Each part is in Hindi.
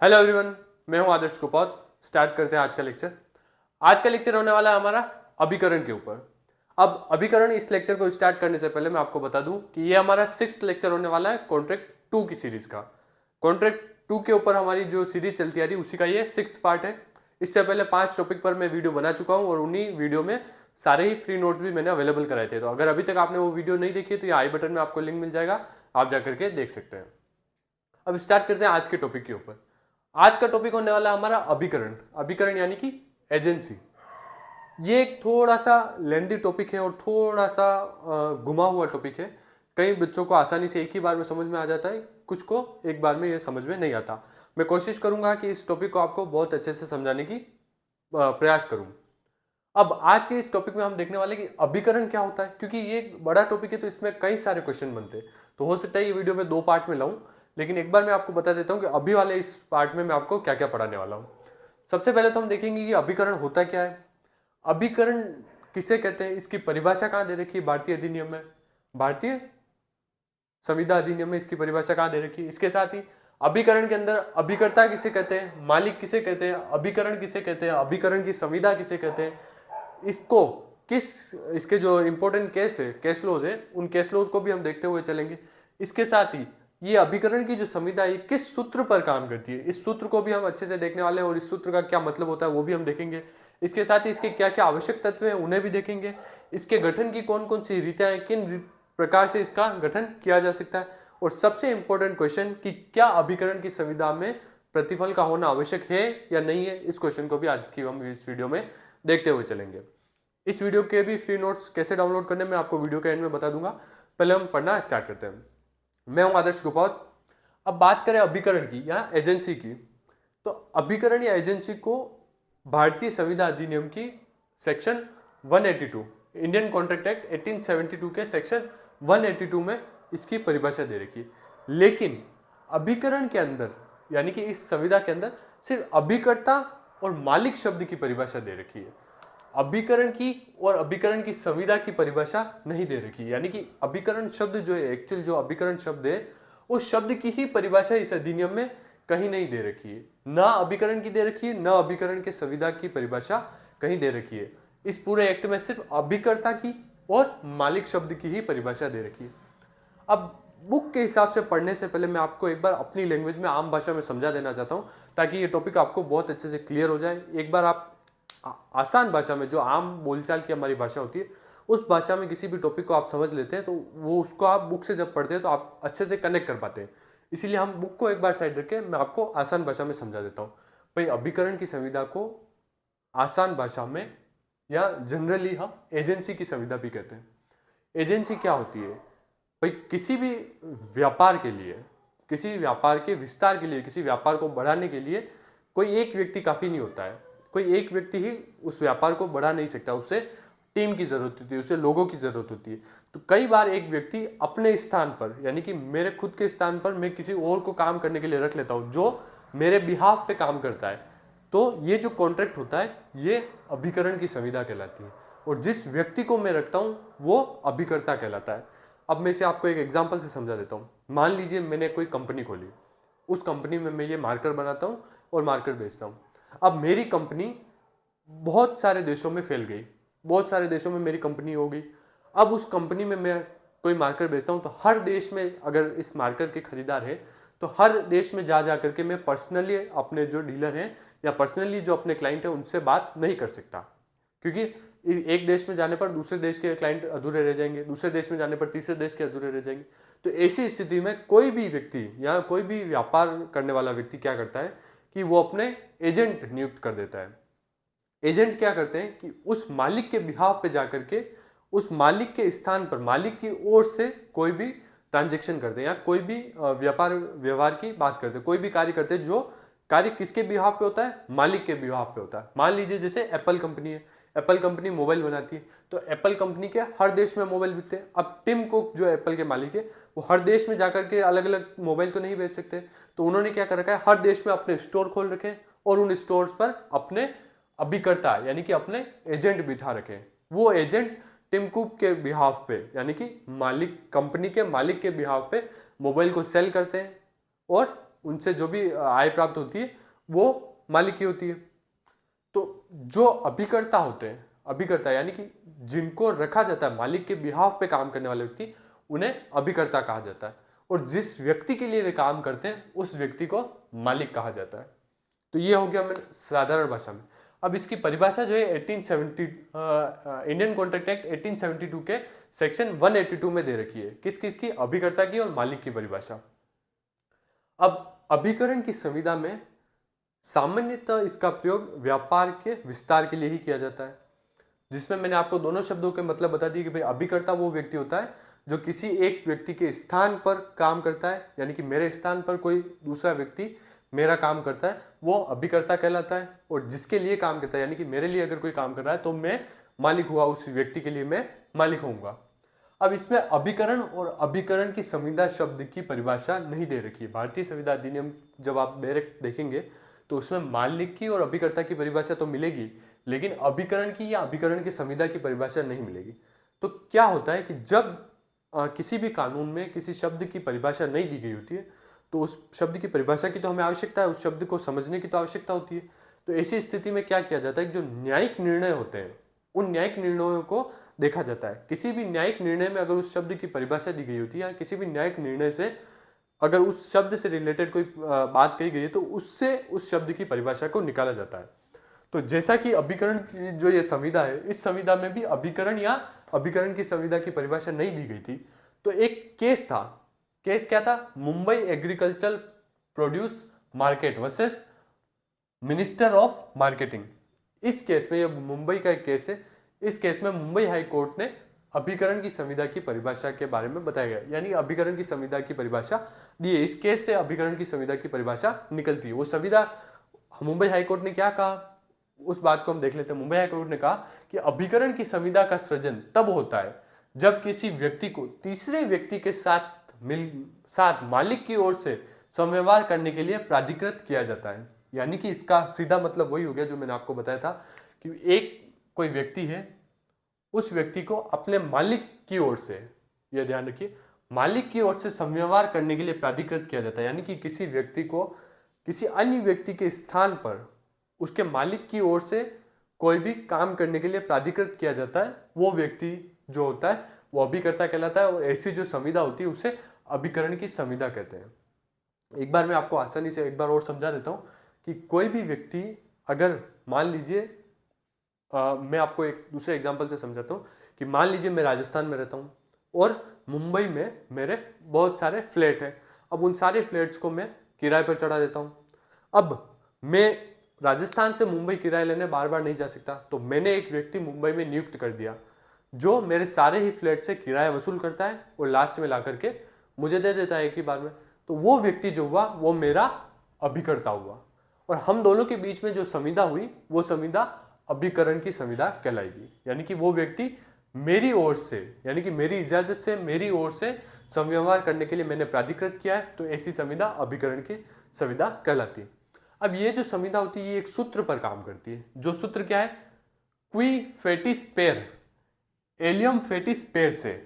हेलो एवरीवन, मैं हूं आदर्श कुपौत। स्टार्ट करते हैं आज का लेक्चर। आज का लेक्चर होने वाला है हमारा अभिकरण के ऊपर। अब अभिकरण इस लेक्चर को स्टार्ट करने से पहले मैं आपको बता दूं कि ये हमारा 6th लेक्चर होने वाला है कॉन्ट्रैक्ट 2 की सीरीज का। कॉन्ट्रैक्ट 2 के ऊपर हमारी जो सीरीज चलती आ रही है उसी का ये 6th पार्ट है। इससे पहले 5 टॉपिक पर मैं वीडियो बना चुका हूँ और उन्हीं वीडियो में सारे ही फ्री नोट्स भी मैंने अवेलेबल कराए थे। तो अगर अभी तक आपने वो वीडियो नहीं देखी तो ये आई बटन में आपको लिंक मिल जाएगा, आप जाकर के देख सकते हैं। अब स्टार्ट करते हैं आज के टॉपिक के ऊपर। आज का टॉपिक होने वाला हमारा अभिकरण। अभिकरण यानी कि एजेंसी। ये एक थोड़ा सा लेंथी टॉपिक है और थोड़ा सा घुमा हुआ टॉपिक है। कई बच्चों को आसानी से एक ही बार में समझ में आ जाता है, कुछ को एक बार में ये समझ में नहीं आता। मैं कोशिश करूंगा कि इस टॉपिक को आपको बहुत अच्छे से समझाने की प्रयास करूं। अब आज के इस टॉपिक में हम देखने वाले कि अभिकरण क्या होता है, क्योंकि ये एक बड़ा टॉपिक है तो इसमें कई सारे क्वेश्चन बनते हैं। तो हो सकता है ये वीडियो में 2 पार्ट में लाऊं, लेकिन एक बार मैं आपको बता देता हूं कि अभी वाले इस पार्ट में मैं आपको क्या क्या पढ़ाने वाला हूं। सबसे पहले तो हम देखेंगे कि अभिकरण होता क्या है, अभिकरण किसे कहते हैं, इसकी परिभाषा कहाँ दे रखी है भारतीय अधिनियम में, भारतीय संविदा अधिनियम में इसकी परिभाषा कहाँ दे रखी है। इसके साथ ही अभिकरण के अंदर अभिकर्ता किसे कहते हैं, मालिक किसे कहते हैं, अभिकरण किसे कहते हैं, अभिकरण की संविदा किसे कहते हैं, इसको इसके जो इंपॉर्टेंट केस है, केस लॉज है, उन केस लॉज को भी हम देखते हुए चलेंगे। इसके साथ ही ये अभिकरण की जो संविदा है किस सूत्र पर काम करती है, इस सूत्र को भी हम अच्छे से देखने वाले हैं और इस सूत्र का क्या मतलब होता है वो भी हम देखेंगे। इसके साथ ही इसके क्या क्या आवश्यक तत्व हैं उन्हें भी देखेंगे। इसके गठन की कौन कौन सी रीतियां हैं, किन प्रकार से इसका गठन किया जा सकता है, और सबसे इंपॉर्टेंट क्वेश्चन कि क्या अभिकरण की संविदा में प्रतिफल का होना आवश्यक है या नहीं है, इस क्वेश्चन को भी आज की हम इस वीडियो में देखते हुए चलेंगे। इस वीडियो के भी फ्री नोट्स कैसे डाउनलोड करने में आपको वीडियो के एंड में बता दूंगा। पहले हम पढ़ना स्टार्ट करते हैं। मैं हूं आदर्श कुपौत। अब बात करें अभिकरण की या एजेंसी की, तो अभिकरण या एजेंसी को भारतीय संविदा अधिनियम की सेक्शन 182, इंडियन कॉन्ट्रैक्ट एक्ट 1872 के सेक्शन 182 में इसकी परिभाषा दे रखी है। लेकिन अभिकरण के अंदर यानी कि इस संविदा के अंदर सिर्फ अभिकर्ता और मालिक शब्द की परिभाषा दे रखी है। अभिकरण की और अभिकरण की संविदा की परिभाषा नहीं दे रखी है। यानी कि अभिकरण शब्द जो है, एक्चुअल जो अभिकरण शब्द है, उस शब्द की ही परिभाषा इस अधिनियम में कहीं नहीं दे रखी है। ना अभिकरण की दे रखी है, ना अभिकरण के संविदा की परिभाषा कहीं दे रखी है। इस पूरे एक्ट में सिर्फ अभिकर्ता की और मालिक शब्द की ही परिभाषा दे रखी है। अब बुक के हिसाब से पढ़ने से पहले मैं आपको एक बार अपनी लैंग्वेज में, आम भाषा में समझा देना चाहता हूं, ताकि ये टॉपिक आपको बहुत अच्छे से क्लियर हो जाए। एक बार आप आसान भाषा में, जो आम बोलचाल की हमारी भाषा होती है, उस भाषा में किसी भी टॉपिक को आप समझ लेते हैं तो वो उसको आप बुक से जब पढ़ते हैं तो आप अच्छे से कनेक्ट कर पाते हैं। इसीलिए हम बुक को एक बार साइड रख के मैं आपको आसान भाषा में समझा देता हूँ। भाई, अभिकरण की संविदा को आसान भाषा में या जनरली हम एजेंसी की संविदा भी कहते हैं। एजेंसी क्या होती है भाई, किसी भी व्यापार के लिए, किसी व्यापार के विस्तार के लिए, किसी व्यापार को बढ़ाने के लिए कोई एक व्यक्ति काफी नहीं होता है। कोई एक व्यक्ति ही उस व्यापार को बढ़ा नहीं सकता, उसे टीम की जरूरत होती है, उसे लोगों की जरूरत होती है। तो कई बार एक व्यक्ति अपने स्थान पर, यानी कि मेरे खुद के स्थान पर मैं किसी और को काम करने के लिए रख लेता हूं जो मेरे बिहाफ पे काम करता है। तो ये जो कॉन्ट्रैक्ट होता है ये अभिकरण की संविदा कहलाती है, और जिस व्यक्ति को मैं रखता हूं वो अभिकर्ता कहलाता है। अब मैं इसे आपको एक एग्जाम्पल से समझा देता हूँ। मान लीजिए मैंने कोई कंपनी खोली, उस कंपनी में मैं ये मार्कर बनाता हूँ और मार्कर बेचता हूँ। अब मेरी कंपनी बहुत सारे देशों में फैल गई, बहुत सारे देशों में मेरी कंपनी हो गई। अब उस कंपनी में मैं कोई मार्कर बेचता हूँ तो हर देश में अगर इस मार्कर के खरीदार है तो हर देश में जा करके मैं पर्सनली अपने जो डीलर हैं या पर्सनली जो अपने क्लाइंट है उनसे बात नहीं कर सकता, क्योंकि एक देश में जाने पर दूसरे देश के क्लाइंट अधूरे रह जाएंगे, दूसरे देश में जाने पर तीसरे देश के अधूरे रह जाएंगे। तो ऐसी स्थिति में कोई भी व्यक्ति या कोई भी व्यापार करने वाला व्यक्ति क्या करता है कि वो अपने एजेंट नियुक्त कर देता है। एजेंट क्या करते हैं कि उस मालिक के बिहाफ पे जाकर के उस मालिक के स्थान पर मालिक की ओर से कोई भी ट्रांजेक्शन करते हैं या कोई भी व्यापार व्यवहार की बात करते हैं, कोई भी कार्य करते हैं जो कार्य किसके बिहाफ पे होता है, मालिक के बिहाफ पे होता है। मान लीजिए जैसे एप्पल कंपनी है, एप्पल कंपनी मोबाइल बनाती है, तो एप्पल कंपनी के हर देश में मोबाइल बिकते हैं। अब टिम कुक जो एप्पल के मालिक है वो हर देश में जाकर के अलग अलग मोबाइल तो नहीं बेच सकते, तो उन्होंने क्या कर रखा है, हर देश में अपने स्टोर खोल रखे और उन स्टोर्स पर अपने अभिकर्ता यानी कि अपने एजेंट बिठा रखे। वो एजेंट टिम कुक के बिहाफ पे यानी कि मालिक, कंपनी के मालिक के बिहाफ पे मोबाइल को सेल करते हैं और उनसे जो भी आय प्राप्त होती है वो मालिक की होती है। तो जो अभिकर्ता होते हैं, अभिकर्ता यानी कि जिनको रखा जाता है मालिक के बिहाफ पे काम करने वाले व्यक्ति, उन्हें अभिकर्ता कहा जाता है। और जिस व्यक्ति के लिए वे काम करते हैं उस व्यक्ति को मालिक कहा जाता है। तो ये हो गया मैंने साधारण भाषा में। अब इसकी परिभाषा जो है 1870 इंडियन कॉन्ट्रैक्ट एक्ट 1872 के सेक्शन 182 में दे रखी है। किस किस की? अभिकर्ता की और मालिक की परिभाषा। अब अभिकरण की संविदा में सामान्यतः इसका प्रयोग व्यापार के विस्तार के लिए ही किया जाता है, जिसमें मैंने आपको दोनों शब्दों के मतलब बता दिए कि भाई अभिकर्ता वो व्यक्ति होता है जो किसी एक व्यक्ति के स्थान पर काम करता है, यानी कि मेरे स्थान पर कोई दूसरा व्यक्ति मेरा काम करता है, वो अभिकर्ता कहलाता है। और जिसके लिए काम करता है, यानी कि मेरे लिए अगर कोई काम कर रहा है तो मैं मालिक हुआ, उस व्यक्ति के लिए मैं मालिक होऊंगा। अब इसमें अभिकरण और अभिकरण की संविदा शब्द की परिभाषा नहीं दे रखी है। भारतीय संविदा अधिनियम जब आप डायरेक्ट देखेंगे तो उसमें मालिक की और अभिकर्ता की परिभाषा तो मिलेगी, लेकिन अभिकरण की या अभिकरण की संविदा की परिभाषा नहीं मिलेगी। तो क्या होता है कि जब किसी भी कानून में किसी शब्द की परिभाषा नहीं दी गई होती है तो उस शब्द की परिभाषा की तो हमें आवश्यकता है, उस शब्द को समझने की तो आवश्यकता होती है। तो ऐसी स्थिति में क्या किया जाता है कि जो न्यायिक निर्णय होते हैं उन न्यायिक निर्णयों को देखा जाता है। किसी भी न्यायिक निर्णय में अगर उस शब्द की परिभाषा दी गई होती है या किसी भी न्यायिक निर्णय से अगर उस शब्द से रिलेटेड कोई बात कही गई है तो उससे उस शब्द की परिभाषा को निकाला जाता है। तो जैसा कि अभिकरण की जो ये संविदा है, इस संविदा में भी अभिकरण या अभिकरण की संविदा की परिभाषा नहीं दी गई थी। तो एक केस था। केस क्या था? Mumbai agriculture produce market versus minister of marketing. इस केस में, ये मुंबई का एक केस है, इस केस में मुंबई हाई कोर्ट ने अभिकरण की संविदा की परिभाषा के बारे में बताया गया, यानी अभिकरण की संविदा की परिभाषा दी है। इस केस से अभिकरण की संविदा की परिभाषा निकलती है। वो संविदा मुंबई हाई कोर्ट ने क्या कहा उस बात को हम देख लेते हैं। मुंबई हाई कोर्ट ने कहा कि अभिकरण की संविदा का सृजन तब होता है जब किसी व्यक्ति को तीसरे व्यक्ति के साथ मालिक की ओर से समव्यवहार करने के लिए प्राधिकृत किया जाता है। यानी कि इसका सीधा मतलब वही हो गया जो मैंने आपको बताया था कि एक कोई व्यक्ति है, उस व्यक्ति को अपने मालिक की ओर से, यह ध्यान रखिए, मालिक की ओर से समव्यवहार करने के लिए प्राधिकृत किया जाता है। यानी कि किसी व्यक्ति को किसी अन्य व्यक्ति के स्थान पर उसके मालिक की ओर से कोई भी काम करने के लिए प्राधिकृत किया जाता है, वो व्यक्ति जो होता है वो अभिकर्ता कहलाता है। और ऐसी जो संविदा होती है उसे अभिकरण की संविदा कहते हैं। एक बार मैं आपको आसानी से एक बार और समझा देता हूं कि कोई भी व्यक्ति अगर मान लीजिए मैं आपको एक दूसरे एग्जांपल से समझाता हूं कि मान लीजिए मैं राजस्थान में रहता हूं और मुंबई में मेरे बहुत सारे फ्लैट हैं। अब उन सारे फ्लैट्स को मैं किराए पर चढ़ा देता हूं। अब मैं राजस्थान से मुंबई किराया लेने बार बार नहीं जा सकता, तो मैंने एक व्यक्ति मुंबई में नियुक्त कर दिया जो मेरे सारे ही फ्लैट से किराया वसूल करता है और लास्ट में ला करके मुझे दे देता है एक ही बार में। तो वो व्यक्ति जो हुआ वो मेरा अभिकर्ता हुआ और हम दोनों के बीच में जो संविदा हुई वो संविदा अभिकरण की संविदा कहलाएगी। यानी कि वो व्यक्ति मेरी ओर से, यानी कि मेरी इजाजत से, मेरी ओर से समव्यवहार करने के लिए मैंने प्राधिकृत किया है, तो ऐसी संविदा अभिकरण की संविदा कहलाती है। अब ये जो संविदा होती है ये एक सूत्र पर काम करती है। जो सूत्र क्या है? क्वी फेटिस पेर, एलियम फेटिस पेर से,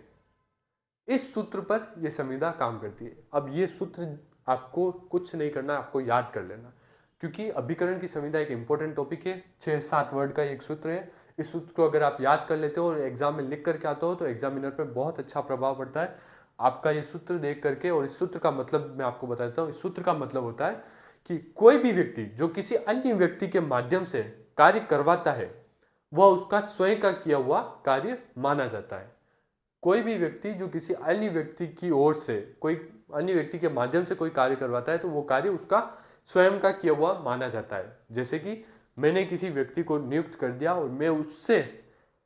इस सूत्र पर यह संविदा काम करती है। अब ये सूत्र आपको कुछ नहीं करना, आपको याद कर लेना, क्योंकि अभिकरण की संविदा एक इंपॉर्टेंट टॉपिक है। 6-7 वर्ड का एक सूत्र है। इस सूत्र को अगर आप याद कर लेते हो और एग्जाम में लिख करके आते हो तो एग्जामिनर पर बहुत अच्छा प्रभाव पड़ता है आपका ये सूत्र देख करके। और इस सूत्र का मतलब मैं आपको बता देता हूँ। इस सूत्र का मतलब होता है कि कोई भी व्यक्ति जो किसी अन्य व्यक्ति के माध्यम से कार्य करवाता है वह उसका स्वयं का किया हुआ कार्य माना जाता है। कोई भी व्यक्ति जो किसी अन्य व्यक्ति की ओर से, कोई अन्य व्यक्ति के माध्यम से कोई कार्य करवाता है तो वो कार्य उसका स्वयं का किया हुआ माना जाता है। जैसे कि मैंने किसी व्यक्ति को नियुक्त कर दिया और मैं उससे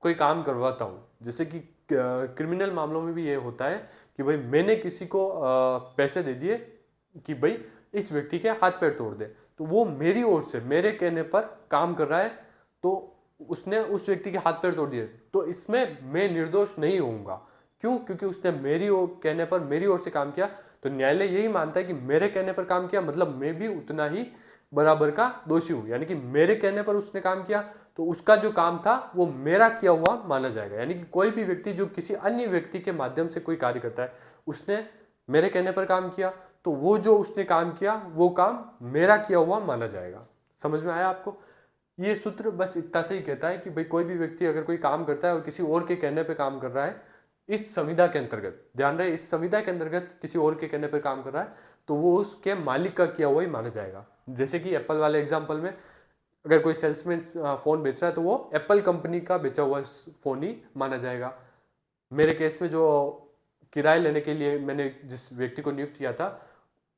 कोई काम करवाता हूँ। जैसे कि क्रिमिनल मामलों में भी ये होता है कि भाई मैंने किसी को पैसे दे दिए कि भाई इस व्यक्ति के हाथ पैर तोड़ दे, तो वो मेरी ओर से, मेरे कहने पर काम कर रहा है, तो उसने उस व्यक्ति के हाथ पैर तोड़ दिए, तो इसमें मैं निर्दोष नहीं होऊंगा। क्यों? क्योंकि उसने मेरी ओर कहने पर मेरी ओर से काम किया। तो न्यायालय यही मानता है कि मेरे कहने पर काम किया मतलब मैं भी उतना ही बराबर का दोषी हूं। यानी कि मेरे कहने पर उसने काम किया तो उसका जो काम था वो मेरा किया हुआ माना जाएगा। यानी कि कोई भी व्यक्ति जो किसी अन्य व्यक्ति के माध्यम से कोई कार्य करता है, उसने मेरे कहने पर काम किया तो वो जो उसने काम किया वो काम मेरा किया हुआ माना जाएगा। समझ में आया आपको? ये सूत्र बस इतना से ही कहता है कि भाई कोई भी व्यक्ति अगर कोई काम करता है और किसी और के कहने पे काम कर रहा है, इस संविदा के अंतर्गत, ध्यान रहे, इस संविदा के अंतर्गत किसी और के कहने पर काम कर रहा है, तो वो उसके मालिक का किया हुआ ही माना जाएगा। जैसे कि एप्पल वाले एग्जाम्पल में अगर कोई सेल्समैन फोन बेच रहा है तो वो एप्पल कंपनी का बेचा हुआ फोन ही माना जाएगा। मेरे केस में जो किराए लेने के लिए मैंने जिस व्यक्ति को नियुक्त किया था,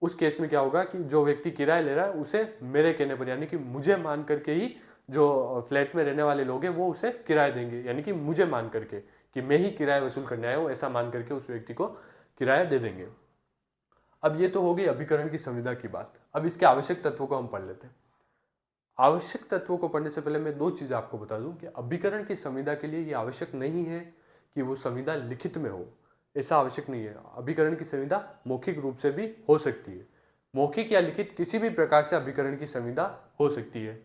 उस केस में क्या होगा कि जो व्यक्ति किराया ले रहा है उसे मेरे कहने पर, यानी कि मुझे मान करके ही जो फ्लैट में रहने वाले लोग हैं वो उसे किराया देंगे, यानी कि मुझे मान करके कि मैं ही किराया वसूल करने आया हूँ, ऐसा मान करके उस व्यक्ति को किराया दे देंगे। अब ये तो हो गई अभिकरण की संविदा की बात। अब इसके आवश्यक तत्वों को हम पढ़ लेते हैं। आवश्यक तत्वों को पढ़ने से पहले मैं दो चीजें आपको बता दूं कि अभिकरण की संविदा के लिए ये आवश्यक नहीं है कि वो संविदा लिखित में हो, ऐसा आवश्यक नहीं है। अभिकरण की संविदा मौखिक रूप से भी हो सकती है, मौखिक या लिखित किसी भी प्रकार से अभिकरण की संविदा हो सकती है।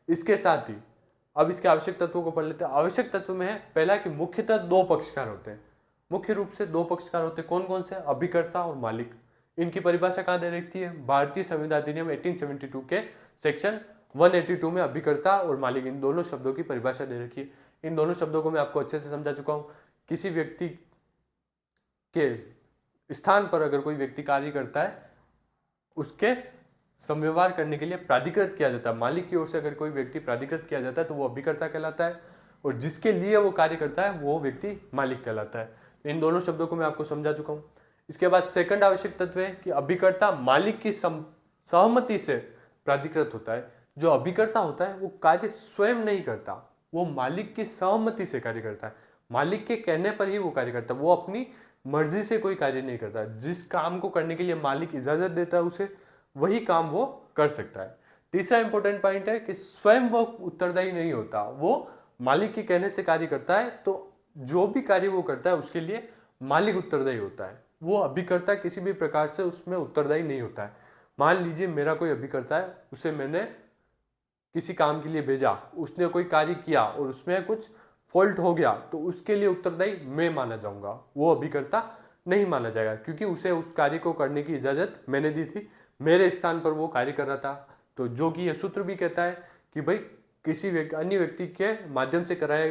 इसके साथ ही अब इसके आवश्यक तत्वों को पढ़ लेते हैं। आवश्यक तत्व में है पहला कि मुख्यतः दो पक्षकार होते हैं, मुख्य रूप से दो पक्षकार होते हैं। कौन कौन से? अभिकर्ता और मालिक। इनकी परिभाषा कहाँ दे रखी है? भारतीय संविदा अधिनियम 1872 के सेक्शन 182 में अभिकर्ता और मालिक, इन दोनों शब्दों की परिभाषा दे रखी है। इन दोनों शब्दों को मैं आपको अच्छे से समझा चुका हूं। किसी व्यक्ति के स्थान पर अगर कोई व्यक्ति कार्य करता है, उसके संव्यवहार करने के लिए प्राधिकृत किया जाता है। मालिक की ओर से अगर कोई व्यक्ति प्राधिकृत किया जाता है तो वो अभिकर्ता कहलाता है, और जिसके लिए वो कार्य करता है वो व्यक्ति मालिक कहलाता है। इन दोनों शब्दों को मैं आपको समझा चुका हूं। इसके बाद सेकंड आवश्यक तत्व है कि अभिकर्ता मालिक की सहमति से प्राधिकृत होता है। जो अभिकर्ता होता है वो कार्य स्वयं नहीं करता, वो मालिक की सहमति से कार्य करता है। मालिक के कहने पर ही वो कार्य करता है, वो अपनी मर्जी से कोई कार्य नहीं करता। जिस काम को करने के लिए मालिक इजाजत देता है उसे, वही काम वो कर सकता है। तीसरा इंपॉर्टेंट पॉइंट है कि स्वयं वो उत्तरदायी नहीं होता, वो मालिक के कहने से कार्य करता है, तो जो भी कार्य वो करता है उसके लिए मालिक उत्तरदायी होता है। वो अभिकर्ता किसी भी प्रकार से उसमें उत्तरदायी नहीं होता है। मान लीजिए मेरा कोई अभिकर्ता है, उसे मैंने किसी काम के लिए भेजा, उसने कोई कार्य किया और उसमें कुछ फॉल्ट हो गया, तो उसके लिए उत्तरदायी मैं माना जाऊंगा, वो अभिकर्ता नहीं माना जाएगा, क्योंकि उसे उस कार्य को करने की इजाजत मैंने दी थी, मेरे स्थान पर वो कार्य कर रहा था। तो जो कि यह सूत्र भी कहता है कि भाई किसी अन्य व्यक्ति के माध्यम से कराया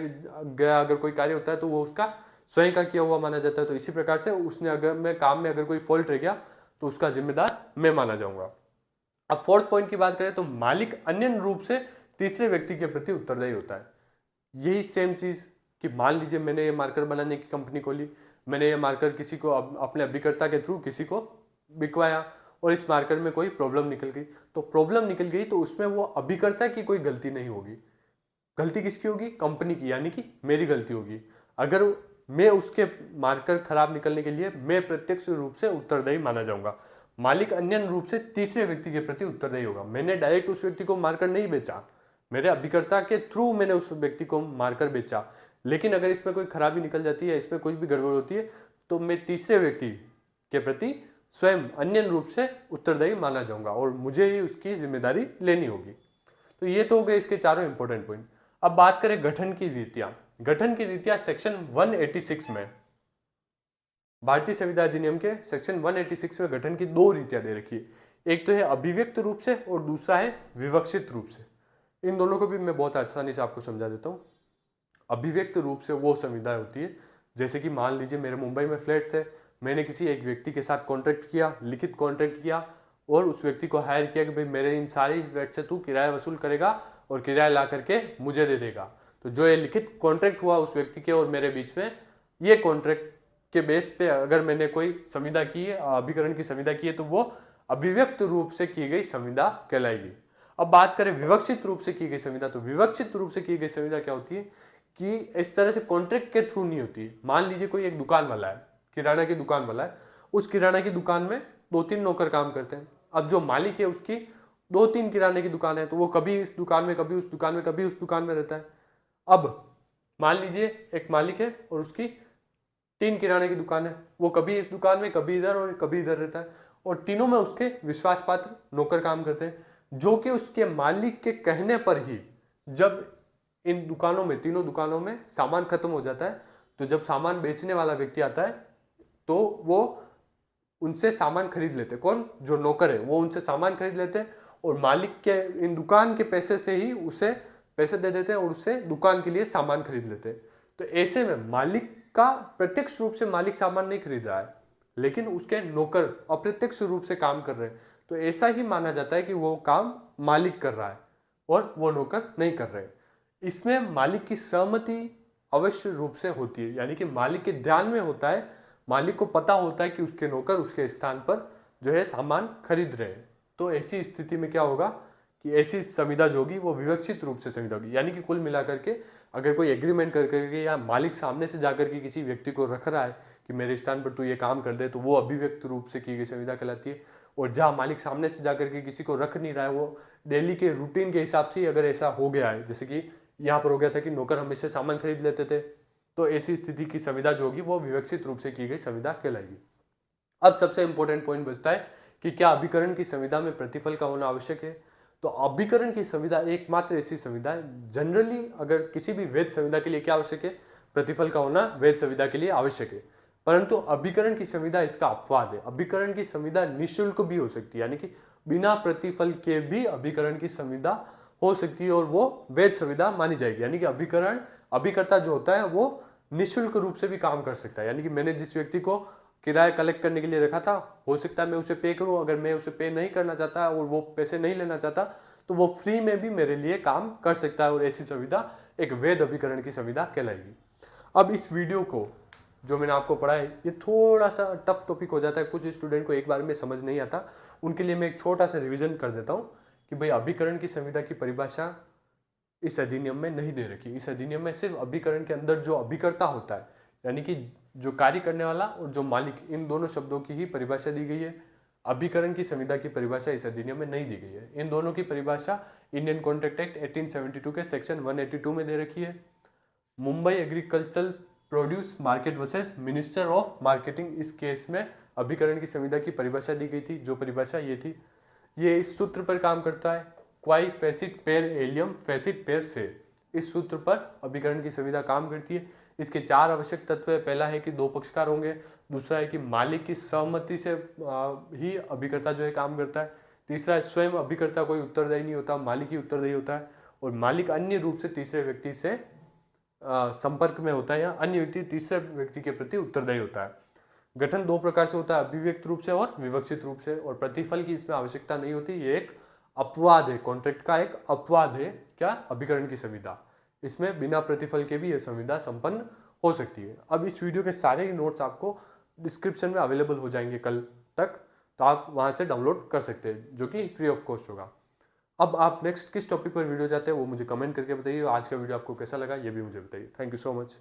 गया अगर कोई कार्य होता है तो वो उसका स्वयं का किया हुआ माना जाता है। तो इसी प्रकार से उसने अगर मैं काम में अगर कोई फॉल्ट रह गया तो उसका जिम्मेदार मैं माना जाऊंगा। अब फोर्थ पॉइंट की बात करें तो मालिक अन्य रूप से तीसरे व्यक्ति के प्रति उत्तरदायी होता है। यही सेम चीज कि मान लीजिए मैंने ये मार्कर बनाने की कंपनी खोली, मैंने ये मार्कर किसी को अपने अभिकर्ता के थ्रू किसी को बिकवाया और इस मार्कर में कोई प्रॉब्लम निकल गई, तो प्रॉब्लम निकल गई तो उसमें वो अभिकर्ता की कोई गलती नहीं होगी, गलती किसकी होगी? कंपनी की, यानी कि मेरी गलती होगी। अगर मैं उसके मार्कर खराब निकलने के लिए मैं प्रत्यक्ष रूप से उत्तरदायी माना जाऊंगा। मालिक अन्य रूप से तीसरे व्यक्ति के प्रति उत्तरदायी होगा। मैंने डायरेक्ट उस व्यक्ति को मार्कर नहीं बेचा, मेरे अभिकर्ता के थ्रू मैंने उस व्यक्ति को मार्कर बेचा, लेकिन अगर इसमें कोई खराबी निकल जाती है, इसमें कोई भी गड़बड़ होती है, तो मैं तीसरे व्यक्ति के प्रति स्वयं अन्य रूप से उत्तरदायी माना जाऊंगा और मुझे ही उसकी जिम्मेदारी लेनी होगी। तो ये तो हो गए इसके चारों इंपॉर्टेंट पॉइंट। अब बात करें गठन की रीतियां। गठन की रीतियां सेक्शन 186 में, भारतीय संविदा अधिनियम के सेक्शन 186 में गठन की दो रीतियां दे रखी है। एक तो है अभिव्यक्त रूप से और दूसरा है विवक्षित रूप से। इन दोनों को भी मैं बहुत आसानी से आपको समझा देता हूँ। अभिव्यक्त रूप से वो संविदा होती है जैसे कि मान लीजिए मेरे मुंबई में फ्लैट थे, मैंने किसी एक व्यक्ति के साथ कॉन्ट्रैक्ट किया, लिखित कॉन्ट्रैक्ट किया और उस व्यक्ति को हायर किया कि भाई मेरे इन सारी फ्लैट से तू किराया वसूल करेगा और किराया ला करके मुझे दे देगा। तो जो ये लिखित कॉन्ट्रैक्ट हुआ उस व्यक्ति के और मेरे बीच में, ये कॉन्ट्रैक्ट के बेस पे अगर मैंने कोई संविदा की है, अभिकरण की संविदा की है, तो वो अभिव्यक्त रूप से की गई संविदा कहलाएगी। अब बात करें विवक्षित रूप से की गई संविदा, तो विवक्षित रूप से की गई संविदा क्या होती है कि इस तरह से कॉन्ट्रैक्ट के थ्रू नहीं होती। मान लीजिए कोई एक दुकान वाला है, किराना की दुकान वाला है, उस किराना की दुकान में 2-3 नौकर काम करते हैं। अब जो मालिक है उसकी 2-3 किराने की दुकान है, तो वो कभी इस दुकान में, कभी उस दुकान में, कभी उस दुकान में रहता है। अब मान लीजिए एक मालिक है और उसकी 3 किराने की दुकान है, वो कभी इस दुकान में, कभी इधर और कभी इधर रहता है, और तीनों में उसके विश्वास पात्र नौकर काम करते हैं, जो कि उसके मालिक के कहने पर ही, जब इन दुकानों में, तीनों दुकानों में सामान खत्म हो जाता है, तो जब सामान बेचने वाला व्यक्ति आता है तो वो उनसे सामान खरीद लेते। कौन? जो नौकर है वो उनसे सामान खरीद लेते और मालिक के इन दुकान के पैसे से ही उसे पैसे दे देते और उससे दुकान के लिए सामान खरीद लेते। तो ऐसे में मालिक का प्रत्यक्ष रूप से मालिक सामान नहीं खरीद रहा है, लेकिन उसके नौकर अप्रत्यक्ष रूप से काम कर रहे हैं। तो ऐसा ही माना जाता है कि वो काम मालिक कर रहा है और वो नौकर नहीं कर रहे। इसमें मालिक की सहमति अवश्य रूप से होती है, यानी कि मालिक के ध्यान में होता है, मालिक को पता होता है कि उसके नौकर उसके स्थान पर जो है सामान खरीद रहे हैं। तो ऐसी स्थिति में क्या होगा कि ऐसी संविदा जो होगी वो विवक्षित रूप से संविदा होगी, यानी कि कुल मिलाकर के अगर कोई एग्रीमेंट करके या मालिक सामने से जाकर के किसी व्यक्ति को रख रहा है कि मेरे स्थान पर तू ये काम कर दे, तो वो अभिव्यक्त रूप से की गई संविदा कहलाती है। और जहाँ मालिक सामने से जाकर के किसी को रख नहीं रहा है, वो डेली के रूटीन के हिसाब से ही अगर ऐसा हो गया है, जैसे कि यहाँ पर हो गया था कि नौकर हमेशा सामान खरीद लेते थे, तो ऐसी स्थिति की संविदा जो होगी वो विवक्षित रूप से की गई संविदा कहलाएगी। अब सबसे इंपॉर्टेंट पॉइंट बचता है कि क्या अभिकरण की संविदा में प्रतिफल का होना आवश्यक है। तो अभिकरण की संविदा एकमात्र ऐसी संविदा है, जनरली अगर किसी भी वैध संविदा के लिए क्या आवश्यक है, प्रतिफल का होना वैध संविदा के लिए आवश्यक है। परंतु अभिकरण की संविदा इसका अपवाद है। अभिकरण की संविदा निःशुल्क भी हो सकती है, यानी कि बिना प्रतिफल के भी अभिकरण की संविदा हो सकती है और वो वैध संविदा मानी जाएगी। यानी कि अभिकर्ता जो होता है वो निःशुल्क रूप से भी काम कर सकता है, यानी कि मैंने जिस व्यक्ति को किराया कलेक्ट करने के लिए रखा था, हो सकता है मैं उसे पे करूं, अगर मैं उसे पे नहीं करना चाहता और वो पैसे नहीं लेना चाहता तो वो फ्री में भी मेरे लिए काम कर सकता है, और ऐसी सुविधा एक वैध अभिकरण की सुविधा कहलाएगी। अब इस वीडियो को जो मैंने आपको पढ़ा है ये थोड़ा सा टफ टॉपिक हो जाता है, कुछ स्टूडेंट को एक बार में समझ नहीं आता, उनके लिए मैं एक छोटा सा रिविजन कर देता हूँ कि भाई अभिकरण की संविदा की परिभाषा इस अधिनियम में नहीं दे रखी। इस अधिनियम में सिर्फ अभिकरण के अंदर जो अभिकर्ता होता है, यानी कि जो कार्य करने वाला और जो मालिक, इन दोनों शब्दों की ही परिभाषा दी गई है। अभिकरण की संविदा की परिभाषा इस अधिनियम में नहीं दी गई है। इन दोनों की परिभाषा इंडियन कॉन्ट्रैक्ट एक्ट 1872 के सेक्शन 182 में दे रखी है। Mumbai agricultural produce market versus minister of marketing, इस केस में अभिकरण की संविदा की परिभाषा दी गई थी। जो परिभाषा ये थी, ये इस सूत्र पर काम करता है, क्वाई फेसिट पेर एलियम फेसिट पेर से, इस सूत्र पर अभिकरण की संविदा काम करती है। इसके 4 आवश्यक तत्व है। पहला है कि 2 पक्षकार होंगे, दूसरा है कि मालिक की सहमति से ही अभिकर्ता जो है काम करता है, तीसरा है स्वयं अभिकर्ता कोई उत्तरदायी नहीं होता, मालिक ही उत्तरदायी होता है, और मालिक अन्य रूप से तीसरे व्यक्ति से संपर्क में होता है या अन्य व्यक्ति तीसरे व्यक्ति के प्रति उत्तरदायी होता है। गठन 2 प्रकार से होता है, अभिव्यक्त रूप से और विवक्षित रूप से, और प्रतिफल की इसमें आवश्यकता नहीं होती। ये एक अपवाद है, कॉन्ट्रैक्ट का एक अपवाद है। क्या? अभिकरण की संविदा, इसमें बिना प्रतिफल के भी यह संविदा संपन्न हो सकती है। अब इस वीडियो के सारे ही नोट्स आपको डिस्क्रिप्शन में अवेलेबल हो जाएंगे कल तक, तो आप वहां से डाउनलोड कर सकते हैं, जो कि फ्री ऑफ कॉस्ट होगा। अब आप नेक्स्ट किस टॉपिक पर वीडियो चाहते हैं वो मुझे कमेंट करके बताइए। आज का वीडियो आपको कैसा लगा ये भी मुझे बताइए। Thank you so much.